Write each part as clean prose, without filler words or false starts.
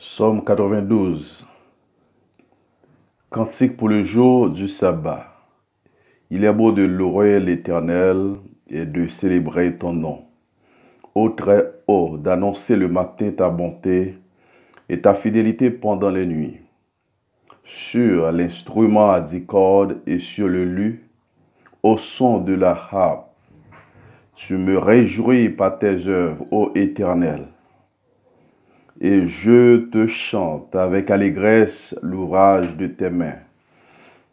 Psaume 92. Cantique pour le jour du sabbat. Il est beau de louer l'Éternel et de célébrer ton nom. Ô très haut, d'annoncer le matin ta bonté et ta fidélité pendant les nuits. Sur l'instrument à 10 cordes et sur le luth, au son de la harpe, tu me réjouis par tes œuvres, ô Éternel. Et je te chante avec allégresse l'ouvrage de tes mains.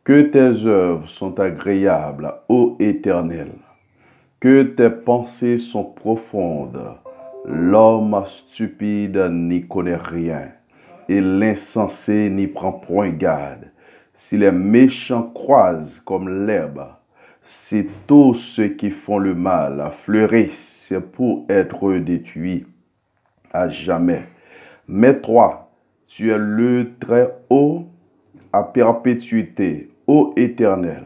Que tes œuvres sont agréables, ô Éternel. Que tes pensées sont profondes. L'homme stupide n'y connaît rien, et l'insensé n'y prend point garde. Si les méchants croisent comme l'herbe, si tous ceux qui font le mal fleurissent pour être détruits à jamais. Mais toi, tu es le très haut à perpétuité, ô Éternel,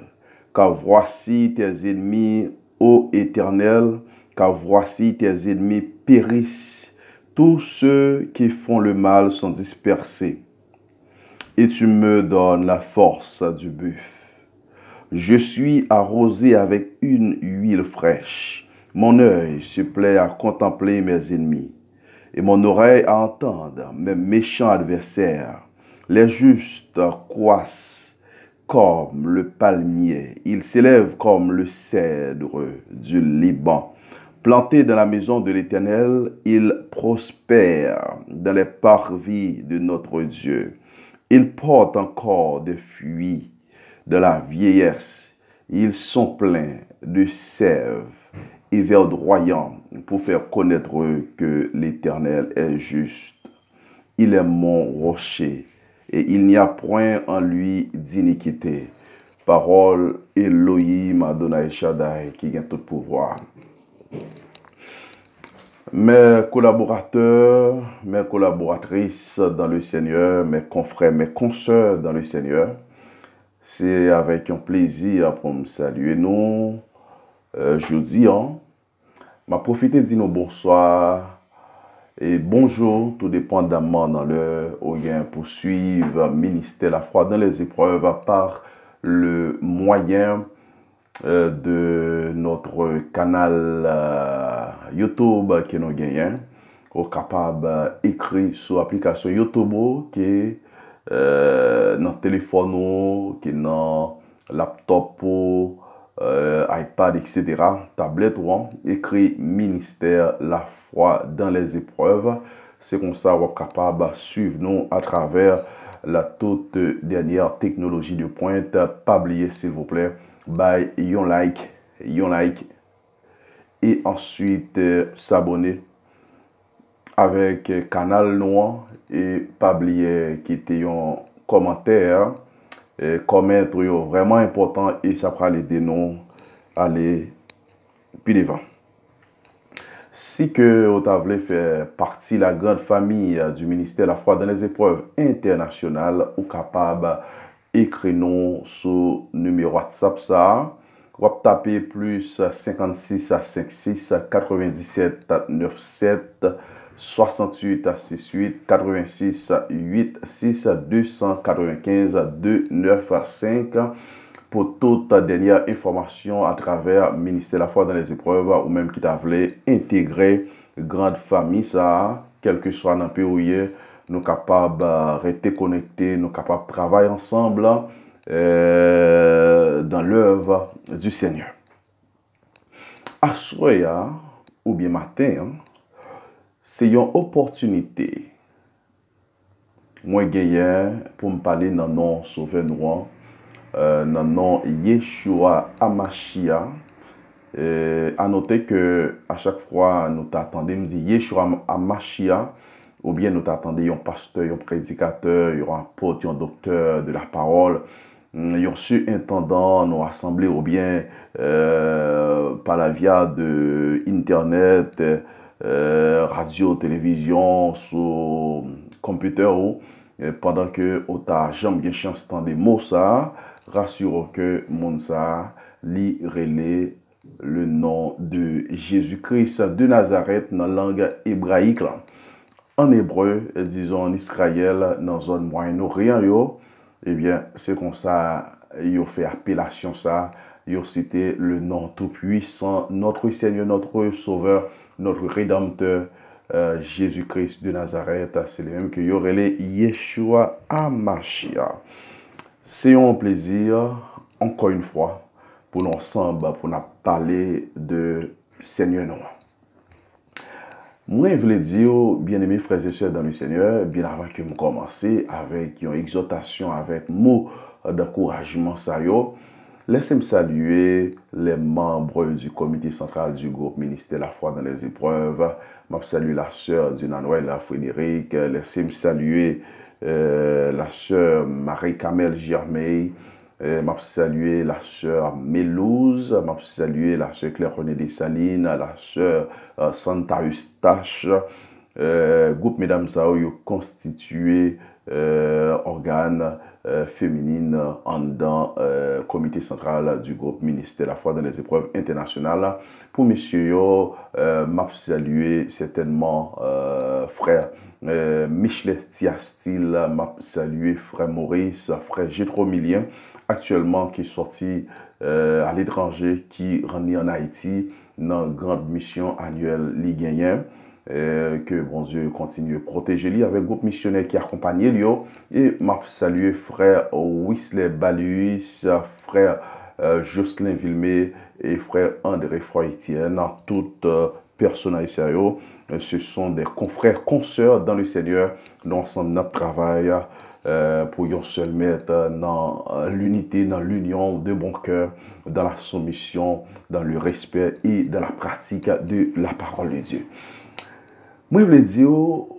car voici tes ennemis, ô Éternel, car voici tes ennemis périssent. Tous ceux qui font le mal sont dispersés. Et tu me donnes la force du buffle. Je suis arrosé avec une huile fraîche. Mon œil se plaît à contempler mes ennemis, et mon oreille à entendre mes méchants adversaires. Les justes croissent comme le palmier, ils s'élèvent comme le cèdre du Liban. Plantés dans la maison de l'Éternel, ils prospèrent dans les parvis de notre Dieu. Ils portent encore des fruits de la vieillesse. Ils sont pleins de sève et verdoyants pour faire connaître que l'Éternel est juste. Il est mon rocher et il n'y a point en lui d'iniquité. Parole Elohim Adonai Shaddai qui a tout pouvoir. Mes collaborateurs, mes collaboratrices dans le Seigneur, mes confrères, mes consoeurs dans le Seigneur, c'est avec un plaisir pour me saluer nous. Jeudi, m'a profité de dire nous bonsoir et bonjour, tout dépendamment dans l'heure où il y a pour suivre ministère la foi dans les épreuves par le moyen de notre canal YouTube que nous gagnons, au capable écrit sur l'application YouTube qui est dans téléphone, qui est dans laptop, iPad, etc., tablette, écrit ministère la foi dans les épreuves. C'est comme ça qu'on est capable de suivre nous à travers la toute dernière technologie de pointe. Pas oublier, s'il vous plaît, by yon like, et ensuite s'abonner avec canal noir et pas oublier quitter un commentaire. Commettre vraiment important et ça va aider nous à aller plus devant. Si que vous avez fait partie de la grande famille du ministère de la foi dans les épreuves internationales, ou capable d'écrire nous sur numéro WhatsApp ça, vous taper plus 56 à 56 97 97 68 à 68 86 86 295 295 pour toute dernière information à travers ministère de la foi dans les épreuves ou même qui t'a voulu intégrer grande famille ça, quel que soit dans le pays où nous capables de rester connectés, nous capables de travailler ensemble dans l'œuvre du Seigneur. À soir ou bien matin, c'est une opportunité. Moi, gagné pour me parler dans le nom Sauveur Noir, dans le nom Yeshua Amashia. À noter que à chaque fois, nous t'attendons, me dit Yeshua Amashia, ou bien nous t'attendons un pasteur, un prédicateur, un apôtre, un docteur de la parole, un surintendant, nos assemblées, ou bien par la via de Internet, radio, télévision, sur computer, pendant que vous avez jamais chance de des mots ça, rassurez que mon ça li relais le nom de Jésus-Christ de Nazareth dans la langue hébraïque. en hébreu, disons en Israël, dans la zone Moyen-Orient, eh bien, c'est comme ça, ils ont fait appellation ça, ils ont cité le nom tout-puissant, notre Seigneur, notre Sauveur, notre Rédempteur, Jésus-Christ de Nazareth. C'est le même que y aurait les Yeshua HaMashiach. C'est un plaisir, encore une fois, pour nous ensemble, pour nous parler de Seigneur Noir. Moi, je voulais dire, bien-aimés frères et sœurs dans le Seigneur, bien avant que je commence avec une exhortation, avec mot d'encouragement, ça y est, laissez-moi saluer les membres du comité central du groupe Ministère la foi dans les épreuves. Je salue la sœur Noël Frédéric. Laissez-moi saluer la sœur Marie-Camille Germain. Je salue la sœur Mélouse. Je salue la sœur Claire-Renée Dessalines, la sœur Santa Eustache. Groupe Mesdames Sao, constitué organe féminine en dans comité central du groupe Ministère la foi dans les épreuves internationales. Pour messieurs, m'a salué certainement frère Michelet Tiastil, m'a salué frère Maurice, frère Gétromilien, actuellement qui est sorti à l'étranger, qui rentre en Haïti dans une grande mission annuelle ligéen. Que bon Dieu continue de protéger lui avec groupe missionnaire qui accompagne lui et m'a salué frère Wesley Baluis, frère Jocelyn Villemé et frère André Froy-Etienne, toutes personnes sérieux. Ce sont des confrères, consoeurs dans le Seigneur, nous ensemble notre travail pour y se mettre dans l'unité, dans l'union de bon cœur, dans la soumission, dans le respect et dans la pratique de la parole de Dieu. Moi, je voulais dire,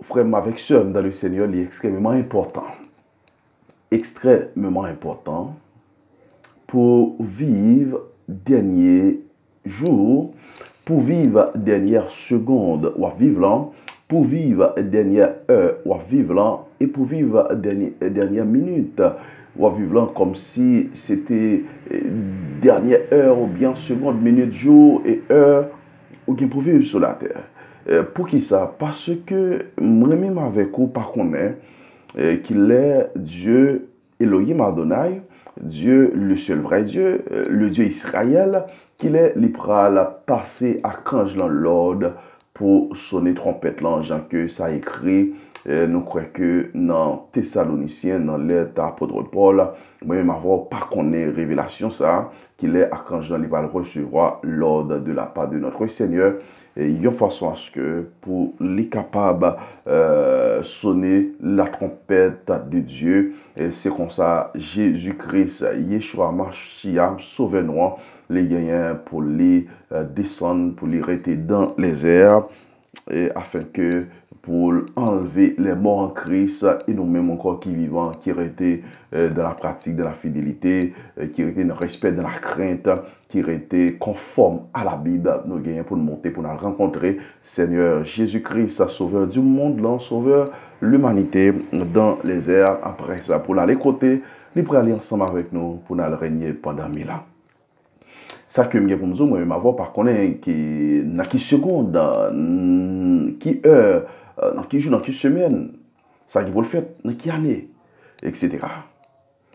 frère, avec sœur dans le Seigneur, il est extrêmement important. Extrêmement important pour vivre dernier jour, pour vivre dernière seconde, ou vivre là, pour vivre dernière heure, ou vivre là, et pour vivre dernière minute, ou vivre là comme si c'était dernière heure, ou bien seconde, minute, jour et heure, ou bien pour vivre sur la terre. Pour qui ça? Parce que moi-même avec vous, par contre, qu'il est Dieu Elohim Adonai, Dieu le seul vrai Dieu, le Dieu Israël, qu'il est libéral passé à Kange dans l'ordre pour sonner trompette l'ange que ça écrit. Nous croyons que dans Thessaloniciens, dans lettre apôtre Paul, moi-même avoir pas qu'on ait révélation ça, qu'il est à Kange dans l'Ibal recevoir l'ordre de la part de notre Seigneur. Et il y a une façon à ce que pour les capables sonner la trompette de Dieu, et c'est comme ça Jésus-Christ, Yeshua Mashiach, sauvez-nous, les gagnants pour les descendre, pour les rester dans les airs, et afin que pour enlever les morts en Christ et nous-mêmes encore qui vivons, qui étaient dans la pratique de la fidélité, qui étaient dans le respect, dans la crainte, qui étaient conformes à la Bible, nous gagnons pour nous monter, pour nous rencontrer Seigneur Jésus-Christ, Sauveur du monde, Sauveur l'humanité dans les airs. Après ça, pour aller côté, nous pour aller ensemble avec nous, pour nous régner pendant 1000 ans. Ça que je pour nous, moi, avoir par contre, qui dans qui seconde, qui heure, dans qui jour, dans qui semaine, ça qui vous le fait, dans qui année, etc.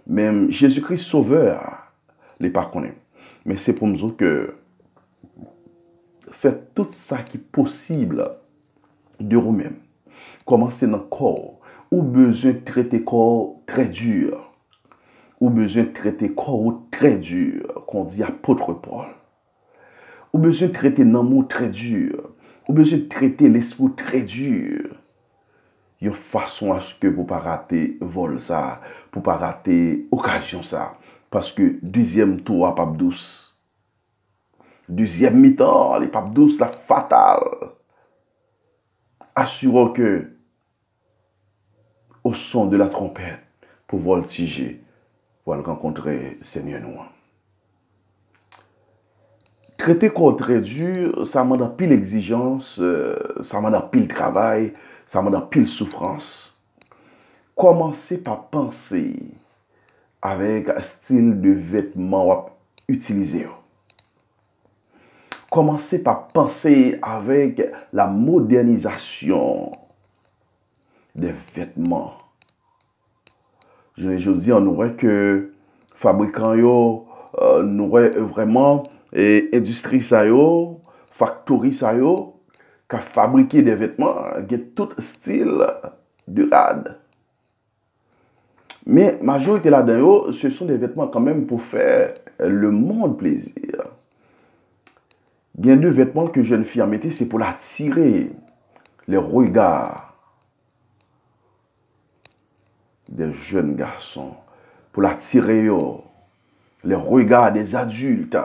Même Jésus-Christ Sauveur, les pas connaît. Mais c'est pour nous que faites tout ça qui est possible de vous-même. Commencez dans le corps, ou besoin de traiter le corps très dur. Ou besoin de traiter le corps très dur, qu'on dit apôtre Paul. Ou besoin de traiter l'amour très dur. Ou besoin de traiter l'esprit très dur. Il y a une façon à ce que vous ne pas rater vol ça, pour ne pas rater occasion ça. Parce que deuxième tour à pape douce. Deuxième mi-temps, les papes douces, la fatale. Assurons que, au son de la trompette, pour voltiger, pour le rencontrer Seigneur nous. Traiter corps très dur, ça demande pile exigence, ça demande pile travail, ça demande pile souffrance. Commencez par penser avec un style de vêtements utilisé. Commencez par penser avec la modernisation des vêtements. Je dis, on aurait que fabricants yo, nous aurait vraiment et industrie ça yo, factory ça yo, qui fabriquer des vêtements, qui tout style de rad. Mais majorité là-dedans, ce sont des vêtements quand même pour faire le monde plaisir. Il y a deux vêtements que jeune fille a mettre, c'est pour l'attirer les regards des jeunes garçons, pour l'attirer les regards des adultes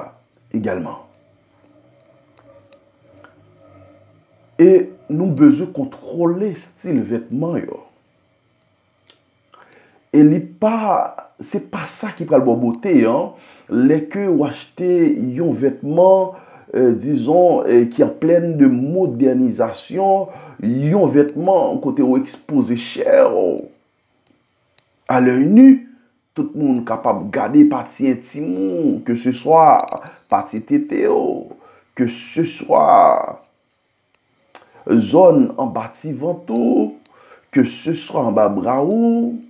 également. Et nous besoin contrôler style vêtements yo. Et c'est pas ça qui prend la beauté hein. Les que ou acheter un vêtement disons qui est en pleine de modernisation, un vêtement côté ou exposé cher à l'œil nu, tout le monde capable de garder partie intime, que ce soit partie tété, que ce soit zone en bas ventou, que ce soit en bas bras ou,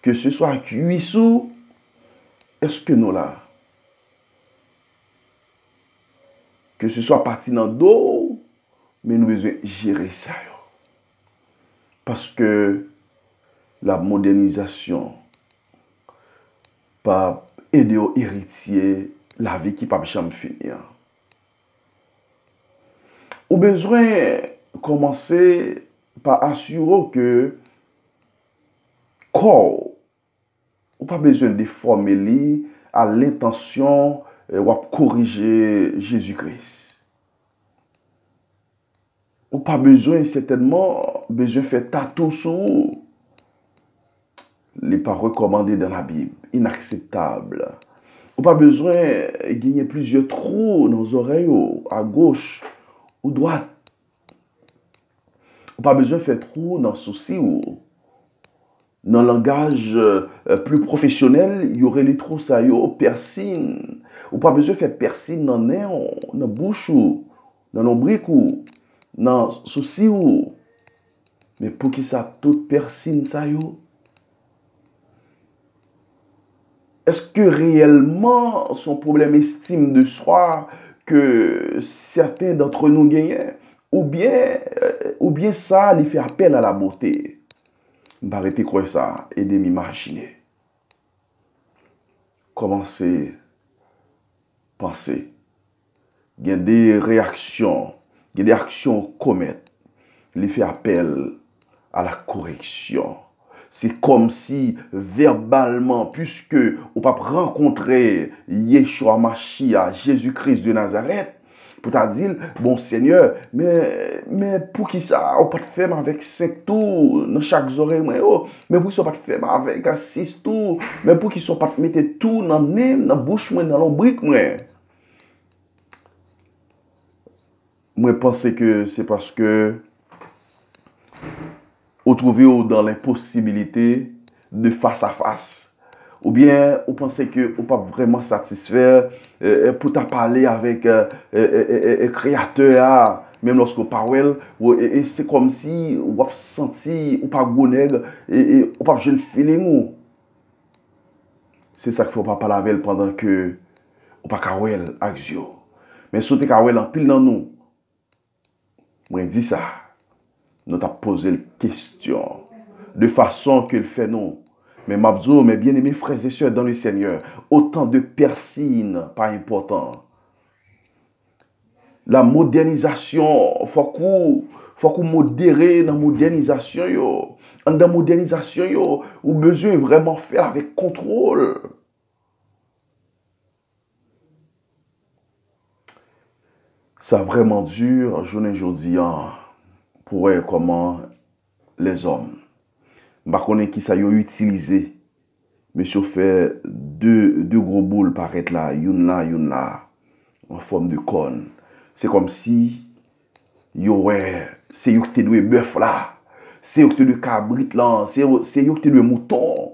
que ce soit cuissou. Est-ce que nous là, que ce soit parti dans le dos, mais nous devons gérer ça. Parce que la modernisation pas aider aux héritiers la vie qui pas jamais finir. Au besoin commencer par assurer que corps ou pas besoin de former à l'intention ou corriger Jésus-Christ. Ou pas besoin certainement besoin faire tatou sur les pas recommandé dans la Bible, inacceptable. Ou pas besoin de gagner plusieurs trous dans les oreilles, à gauche ou droite. Ou pas besoin de faire trous dans le souci ou dans le langage plus professionnel, il y aurait les trous ça yo, piercing. Ou pas besoin de faire piercing dans le nez, dans la bouche ou dans l'ombrique ou dans le souci ou. Mais pour qui ça tout piercing ça yo? Est-ce que réellement son problème estime de soi que certains d'entre nous gagnent ou bien ça lui fait appel à la beauté? M'arrêter quoi ça et de m'imaginer. Commencer penser. Il y a des réactions, il y a des actions commettre. Il fait appel à la correction. C'est comme si verbalement, puisque on pas rencontrer Yeshua Mashiach, Jésus-Christ de Nazareth, pour te dire, bon Seigneur, mais pour qui ça, on pas te faire avec 5 tours dans chaque oreille, mais pour qui ça pas te faire avec 6 tours, mais pour qui ça pas te mettre tout dans le nez, dans la bouche, dans l'ombrique, moi pense que c'est parce que vous trouvez dans l'impossibilité de face à face. Ou bien, vous pensez que vous n'êtes pas vraiment satisfait pour parler avec le créateur, même lorsque vous parlez, et c'est comme si vous avez senti, vous pas gonègue, et vous pas jeune feeling. C'est ça qu'il ne faut pas parler avec pendant que vous pas parler avec Dieu. Mais si vous avez en pile dans nous, moi je dis ça. Nous t'avons posé une question de façon qu'il fait nous. Mais Mabzo, mes bien-aimés frères et sœurs dans le Seigneur, autant de persines, pas important. La modernisation, faut qu'on modère dans la modernisation. Dans la modernisation, ou besoin vraiment faire avec contrôle. Ça vraiment dur, journée aujourd'hui, pour voir comment les hommes. Je ne sais pas qui ça a utilisé. Monsieur fait deux gros boules paraître là, une là, en forme de cône. C'est comme si, c'est yo qui te doué bœuf là, c'est yo qui te doué cabrit là, c'est yo qui te doué mouton.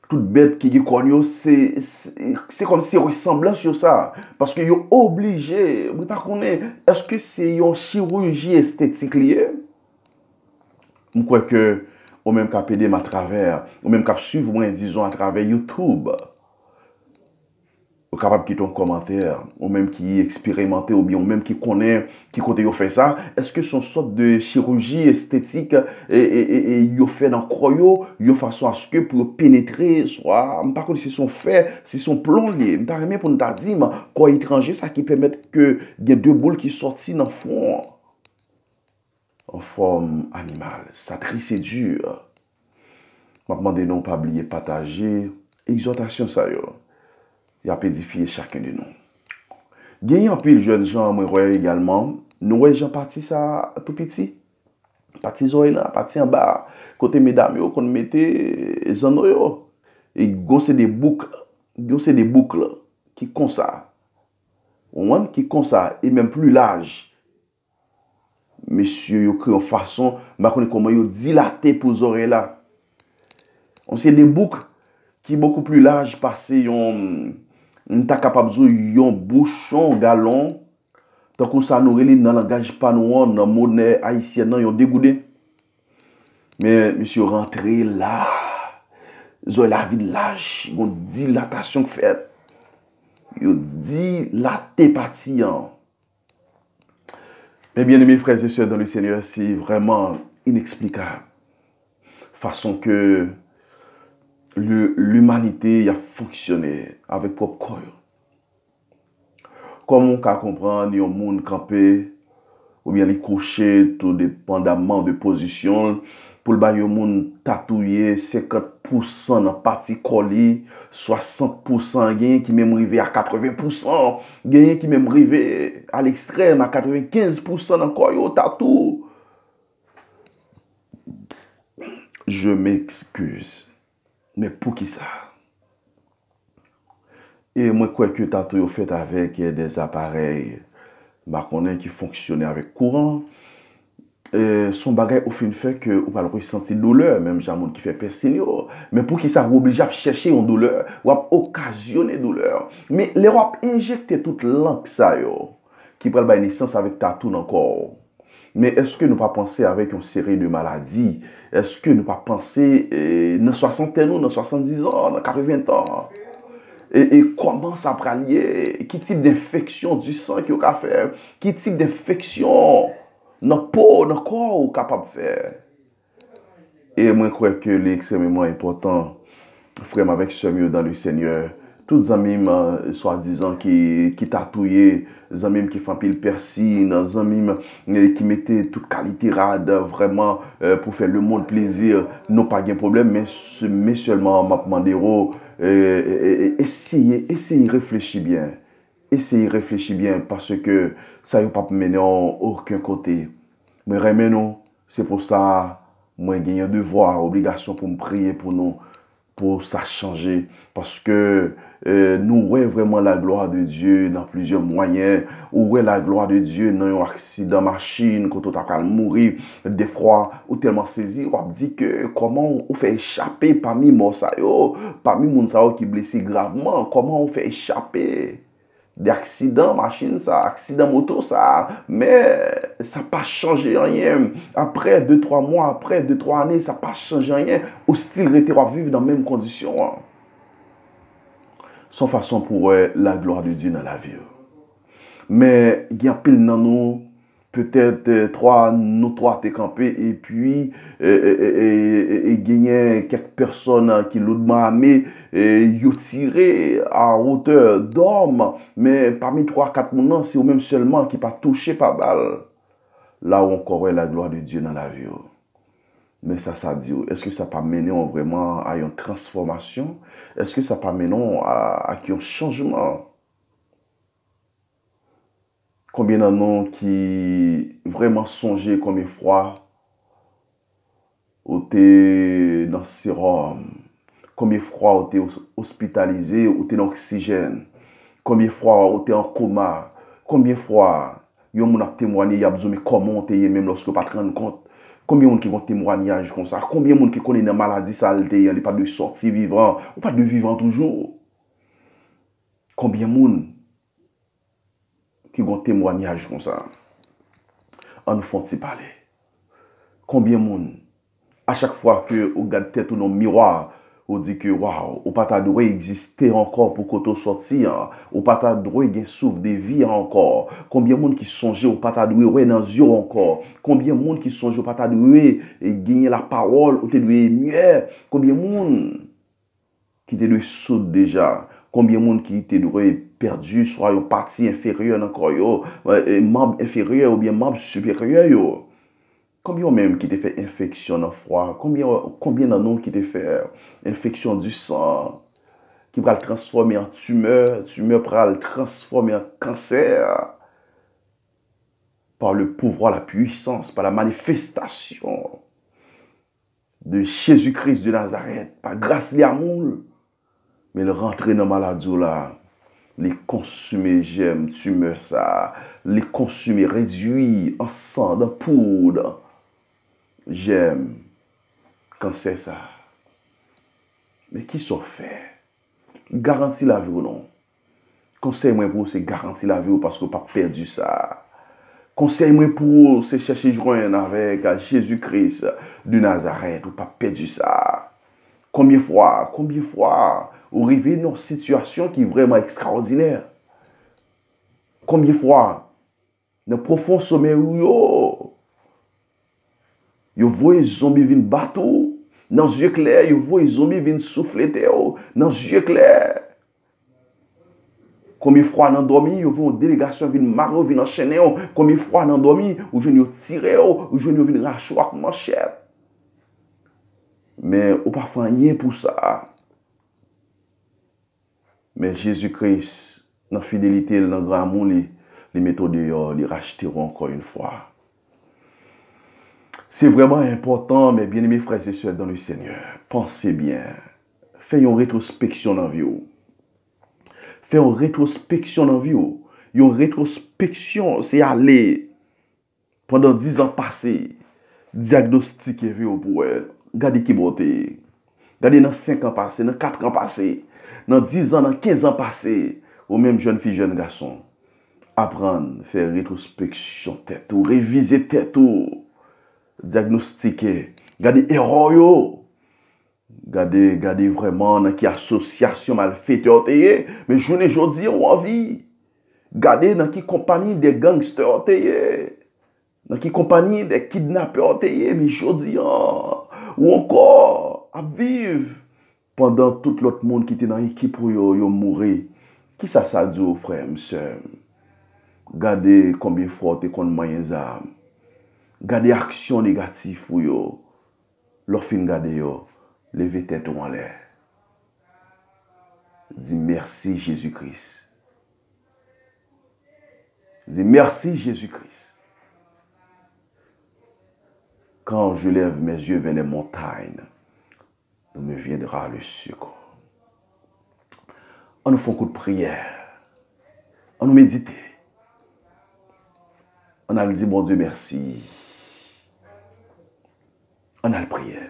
Toute bête qui est connu, c'est comme si ressemblant sur ça. Parce que yo obligé, vous ne connaissez pas, est-ce que c'est une chirurgie esthétique liée? Je crois que ou même qu'à aider à travers, ou même qu'à suivre moi, disons, à travers YouTube, ou capable de quitter un commentaire, ou même qui expérimenté, ou bien ou même qui connaît, qui côté fait ça, est-ce que son sorte de chirurgie esthétique et yo fait dans croyo, yo façon à ce que pour pénétrer, soit, par contre, si son fait, si son plan lié, m'ta remet pour nous t'a dit, quoi étranger, ça qui permet que il y a deux boules qui sortent dans le fond, en forme animale. Ça c'est dur. Je demande de non pas oublier partager exhortation ça yo. Il a édifié chacun de nous. Gagné un peu de jeunes gens moi voyez également, nous voyons gens parti ça tout petit. Parti zoé là, parti en bas, côté mesdames yo qu'on mettait zano yo. Et gosser des boucles qui comme ça. On qui comme ça et même plus large. Monsieur yo créé en façon, ma connait comment yo dilaté pour oreilles là. On sait des boucles qui beaucoup plus large passer on ta capable de un bouchon galon tant que ça nous relie dans langage panouan dans monnaie haïtienne nan yon dégoudé mais monsieur rentré là zo la vie de l'âge une dilatation fait yo dilaté patient mes bien-aimés frères et sœurs dans le Seigneur c'est vraiment inexplicable façon que l'humanité a fonctionné avec propre corps. Comment on peut comprendre un monde campé ou bien les coucher tout dépendamment de position pour le bail monde tatoué 50% dans partie colis 60% gain qui même arrivé à 80% gain qui même arrivé à l'extrême à 95% dans corps tatou. Je m'excuse. Mais pour qui ça? Et moi, quoi que tatou fait avec des appareils qui fonctionnaient avec courant, son bagage au fin fait que on va ressentir douleur, même j'ai qui fait personne. Mais pour qui ça, vous obligé à chercher une douleur, ou à occasionner douleur. Mais les va injecter toute langue ça qui prend la naissance avec tatou dans le corps. Mais est-ce que nous pas penser avec une série de maladies? Est-ce que nous pas penser dans 60 ans, dans 70 ans, dans 80 ans? Et comment ça peut lier? Quel type d'infection du sang qu'il y a faire? Quel type d'infection dans la peau, dans le corps est capable de faire? Et moi, je crois que c'est extrêmement important, frère, avec ce mieux dans le Seigneur. Tous les amis, soi-disant, qui tatouaient, les amis qui font pile persil, les amis qui mettaient toute qualité rade, vraiment, pour faire le monde plaisir, n'ont pas de problème, mais seulement, m'a demandé, essayez, réfléchir bien. Essayez, réfléchir bien, parce que ça ne va pas mener en aucun côté. Mais remets-nous, c'est pour ça, moi, j'ai un devoir, obligation pour me prier pour nous, pour ça changer. Parce que nous voyons vraiment la gloire de Dieu dans plusieurs moyens. Ou voyons la gloire de Dieu dans un accident machine, quand on a mourir, des fois, ou tellement saisi, on dit que comment on fait échapper parmi les parmi les gens qui sont blessés gravement, comment on fait échapper d'accident machine ça, accident moto ça, mais ça n'a pas changé rien. Après 2-3 mois, après 2-3 années, ça n'a pas changé rien. Au style rester à vivre dans les mêmes conditions. Sans façon pour la gloire de Dieu dans la vie. Mais il y a pile dans nous, peut-être nous trois t'es campé et puis gagner quelques personnes qui l'ont demandé yo tiré à hauteur d'homme mais parmi 3-4 personnes c'est ou même seulement qui pas touché par balle là où encore la gloire de Dieu dans la vie. Mais ça dit, est-ce que ça peut mener vraiment à une transformation? Est-ce que ça peut mener à un changement? Combien de gens qui vraiment songé combien de fois ou t'es dans le sérum? Combien de fois ou t'es hospitalisé ou t'es dans l'oxygène? Combien de fois ou t'es en coma? Combien de fois yon moun a témoigné, y a besoin de comment t'es même lorsque pas te rendre compte? Combien de gens qui ont témoignage comme ça? Combien de gens qui connaissent une maladie saleté, il n'y a pas de sortie vivant, ou pas de vivant toujours? Combien de gens qui ont témoignage comme ça? On nous font parler. Combien de gens À chaque fois que vous regardez tête ou dans le miroir, vous dites que waouh, ou pas ta droit exister encore pour qu'on sortir, ou pas ta droit gagner souffle de vie encore. Combien de monde qui songe ou pas ta droit ouais dans yeux encore. Combien de monde qui songe ou pas ta droit gagner la parole ou te doit mieux. Combien de monde qui te doit sauter déjà. Combien de monde qui te doit perdu soit une partie inférieure encore yo, membre inférieur ou bien membre supérieur yo. Combien même qui te fait infection dans le froid? Combien de nous qui te fait infection du sang? Qui va le transformer en tumeur? Tumeur va le transformer en cancer? Par le pouvoir, la puissance, par la manifestation de Jésus-Christ de Nazareth. Par grâce de l'amour. Mais le rentrer dans la maladie là, les consumer j'aime tumeur ça. Les consumer réduit en sang, en poudre. J'aime quand c'est ça. Mais qui sont fait? Garantie la vie ou non? Conseil moi pour c'est garantir la vie ou parce que pas perdu ça. Conseil moi pour c'est chercher joindre avec Jésus-Christ de Nazareth ou pas perdu ça. Combien de fois vous arrivez dans une situation qui est vraiment extraordinaire? Combien de fois dans le profond sommeil où vous voyez les zombies venir battre. Dans les yeux clairs, vous voyez les zombies venir souffler. Dans les yeux clairs. Combien de fois dans dormi, vous voyez une délégation venir marrer, venir enchaîner. Combien de fois dans dormi, vous voyez tirer, vous voyez venir racher avec manchette. Mais vous ne pouvez pas faire rien pour ça. Mais Jésus-Christ, dans la fidélité, dans le grand amour, les méthodes, les racheteront encore une fois. C'est vraiment important, mes bien-aimés frères et sœurs dans le Seigneur. Pensez bien. Faites une rétrospection dans la vie. Faites une rétrospection dans la vie. Une rétrospection, c'est aller pendant 10 ans passés, diagnostiquer la vie pour elle. Regardez qui beauté. Regardez dans 5 ans passés, dans 4 ans passés, dans 10 ans, dans 15 ans passés, ou même jeune fille, jeune garçon. Apprendre, faire rétrospection tête ou réviser tête ou diagnostiquer. Regardez erreur yo. Regardez vraiment dans qui association mal faite mais journée jodi ou envie. Regardez dans qui compagnie des gangsters dans qui compagnie des kidnappeurs mais jodi ou encore à vivre pendant tout l'autre monde qui était dans l'équipe pour yo mourir. Qui ça dit aux frères et sœurs? Regardez combien fort te kon moyens armes. Gardez action négative ou yo. Leur fin gade yo. Levez tête en l'air. Dis merci Jésus-Christ. Dis merci Jésus-Christ. Quand je lève mes yeux vers les montagnes, d'où me viendra le secours. On nous fait un coup de prière. On nous médite. On a dit, bon Dieu, merci. On a le prière.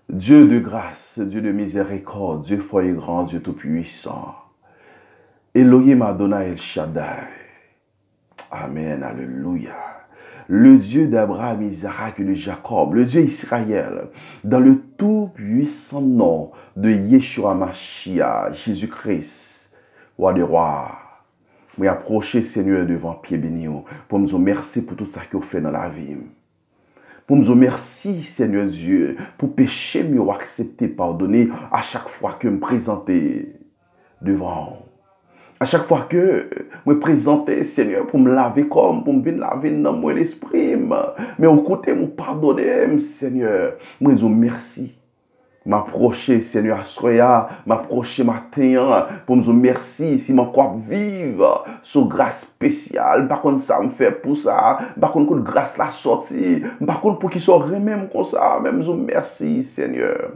Dieu de grâce, Dieu de miséricorde, Dieu fort et grand, Dieu tout-puissant. Elohim Adonai El Shaddai. Amen, alléluia. Le Dieu d'Abraham, Isaac et de Jacob, le Dieu Israël, dans le tout-puissant nom de Yeshua Mashiach, Jésus-Christ, roi des rois. Je approcher Seigneur devant pied béni pour me dire merci pour tout ça que vous faites dans la vie. Pour me dire merci Seigneur Dieu pour péché mieux accepter, pardonner à chaque fois que je me présente devant. À chaque fois que je me présente Seigneur pour me laver comme, pour me venir laver dans mon esprit. Mais au côté, me pardonner Seigneur. Je me dis merci. M'approcher, Seigneur, à soya, m'approcher matin, pour me dire merci, si mon corps vive, sous grâce spéciale, par contre, ça me fait pour ça, par contre, grâce la sortie, par contre, pour qu'il soit même comme ça, même dire merci, Seigneur.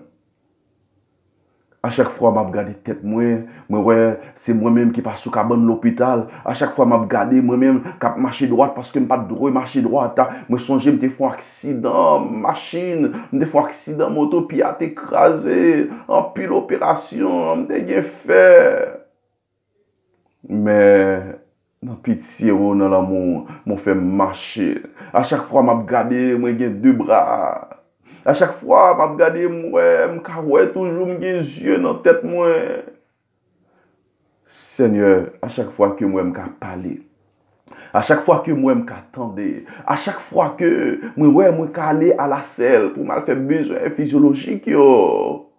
À chaque fois, je regarde tête ouais, c'est moi-même qui passe sous cabane l'hôpital. À chaque fois, je regarde moi-même qui marche droite parce que je n'ai pas de droit marcher droite. Moi, songe, je me fais un accident, machine, je me fais un accident, moto, puis a écrasé, en pile opération, je me fait. Mais, Dans pitié, dans l'amour, m'ont fait marcher. À chaque fois, m'a regardé, moi j'ai deux bras. À chaque fois, m'a regardé, moi, ouais, toujours j'ai yeux dans la tête, moi. Seigneur, à chaque fois que moi, je parler, à chaque fois que moi, je attendais, à chaque fois que moi, je aller à la selle pour me faire besoin physiologique, yo.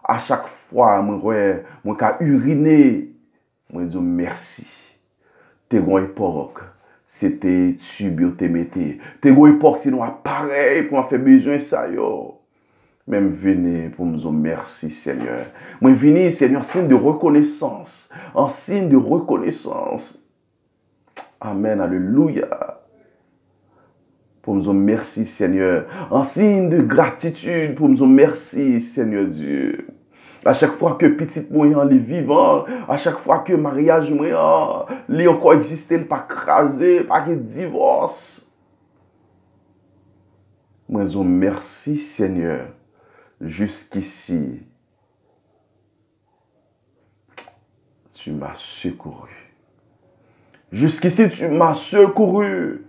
À chaque fois, moi, je uriner, moi, je dis merci. T'es une époque, c'était tube, te mettez. T'es une époque, sinon, pareil, pour me faire besoin de ça, yo. Même venez pour me dire merci, Seigneur. Moi, venez, Seigneur, en signe de reconnaissance. En signe de reconnaissance. Amen, alléluia. Pour me dire merci, Seigneur. En signe de gratitude, pour me dire merci, Seigneur Dieu. À chaque fois que petit moyen est vivant, à chaque fois que mariage moyen, il encore existé, pas crasé, pas de divorce. Moi, je merci, Seigneur. Jusqu'ici, tu m'as secouru. Jusqu'ici, tu m'as secouru.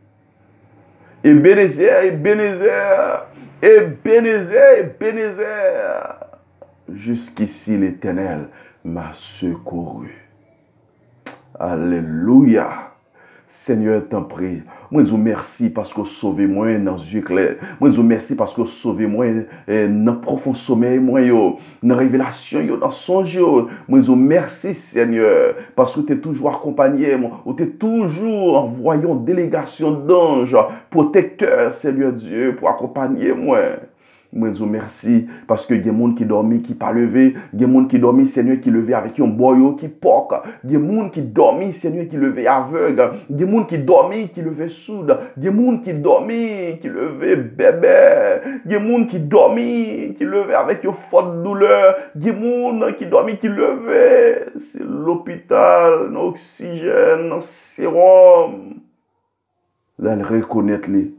Ebenezer, Ebenezer, Ebenezer, Ebenezer. Jusqu'ici, l'Éternel m'a secouru. Alléluia. Seigneur, t'en prie. Moi, je vous remercie parce que vous sauvez moi dans les yeux clairs. Moi, je vous remercie parce que vous sauvez moi dans le profond sommeil, moi, dans la révélation, dans le songe. Moi, je vous remercie, Seigneur, parce que tu es toujours accompagné, ou tu es toujours envoyé une délégation d'anges, protecteurs, Seigneur Dieu, pour accompagner moi. Moi, je vous remercie parce que il y a des gens qui dorment, qui pas levé. Il y a des gens qui dorment, Seigneur, qui levé avec un boyau, qui porque. Il y a des gens qui dorment, Seigneur, qui levé aveugle. Il y a des gens qui dorment, qui levé soude. Il y a des gens qui dorment, qui levé bébé. Il y a des gens qui dorment, qui levé avec une forte douleur. Il y a des gens qui dorment, qui levé. C'est l'hôpital, l'oxygène, le sérum. Là, elle reconnaît les.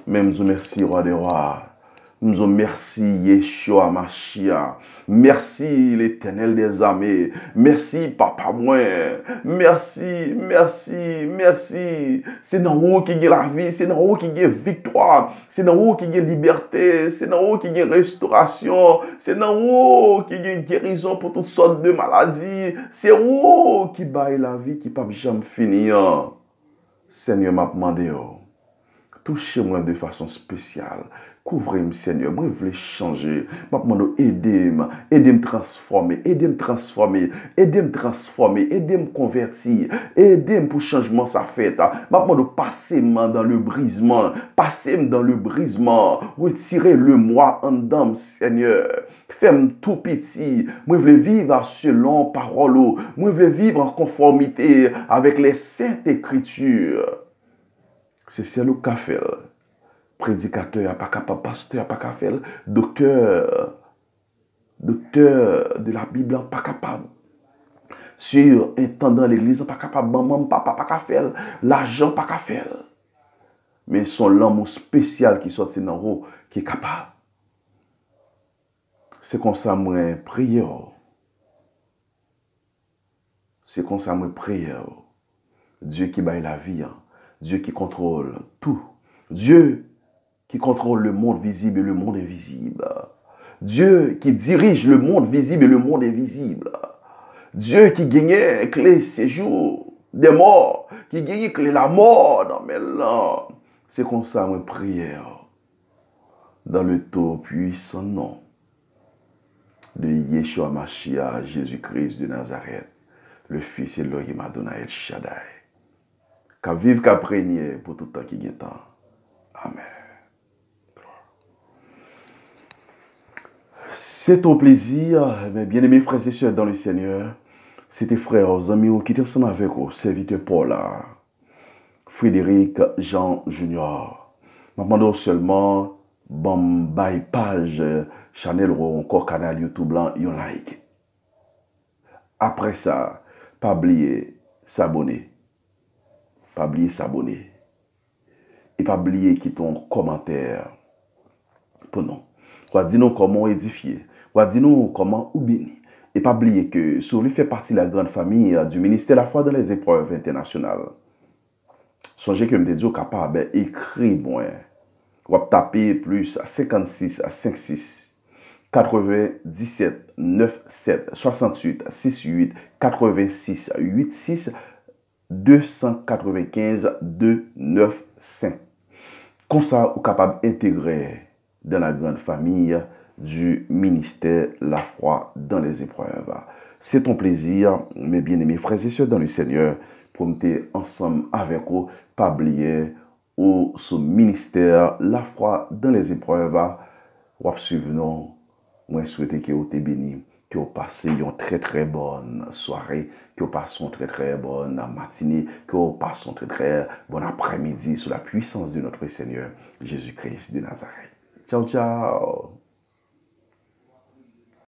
Même je vous remercie, roi des rois. Nous vous merci, Yeshua Mashiach. Merci, l'Éternel des armées. Merci, Papa moi. Merci, merci, merci. C'est dans vous qui y a la vie. C'est dans vous qui y a victoire. C'est dans vous qui y a liberté. C'est dans vous qui y a restauration. C'est dans vous qui y a guérison pour toutes sortes de maladies. C'est vous qui baille la vie qui ne peut jamais finir. Seigneur m'a demandé. Touchez-moi de façon spéciale. Couvrez-moi, Seigneur. Moi, je veux changer. Je demande aidez-moi. Aidez-moi transformer. Aidez-moi transformer. Aidez-moi transformer. Aidez-moi convertir. Aidez-moi pour changement ça fait. Je demande passez-moi dans le brisement. Passez-moi dans le brisement. Retirez-le-moi en dedans, Seigneur. Fais-moi tout petit. Moi, je veux vivre selon parole. Moi, je veux vivre en conformité avec les saintes écritures. C'est ça le café. Prédicateur, pas capable, pasteur, pas capable, docteur de la Bible, pas capable. Sur intendant l'église, pas capable, maman, papa, pas capable, l'argent, pas capable. Mais son l'amour spécial qui sortit dans haut, qui est capable. C'est comme ça, moi, prière. C'est comme ça, moi, prière. Dieu qui baille la vie, Dieu qui contrôle tout. Dieu qui contrôle le monde visible et le monde invisible. Dieu qui dirige le monde visible et le monde invisible. Dieu qui gagnait clé séjour des morts, qui gagnait clé la mort dans mes langues. C'est comme ça, ma prière. Dans le tout puissant nom de Yeshua Mashiach, Jésus-Christ de Nazareth, le Fils Elohim Adonai El Shaddai. Qu'à vivre, qu'à prégner pour tout temps qui est temps. Amen. C'est ton plaisir, mes bien-aimés frères et sœurs dans le Seigneur. C'était frères, amis, qui étaient ensemble avec vous, serviteur Paul, Frédéric Jean Junior. Je demande seulement, bon, page, channel ou encore canal YouTube blanc, yon like. Après ça, pas oublier s'abonner. Pas oublier s'abonner. Et pas oublier quitter ton commentaire pour nous. Dis-nous comment édifier. Dis-nous comment ou bénir. Et pas oublier que si vous voulez faire partie de la grande famille du ministère de la foi dans les épreuves internationales, songez que je suis capable d'écrire moi. Vous taper plus à 56 à 56 97 97 68 68 86 86 295 295. Comme ça, vous êtes capable d'intégrer dans la grande famille du ministère La foi dans les épreuves. C'est ton plaisir, mes bien-aimés frères et sœurs dans le Seigneur, pour nous ensemble avec vous, pas oublier au ce ministère La foi dans les épreuves. Ou suivons, moi souhaite que vous êtes bénis, que vous passez une très bonne soirée, que vous passez une très bonne matinée, que vous passez une très bon après-midi sous la puissance de notre Seigneur Jésus-Christ de Nazareth. Ciao, ciao.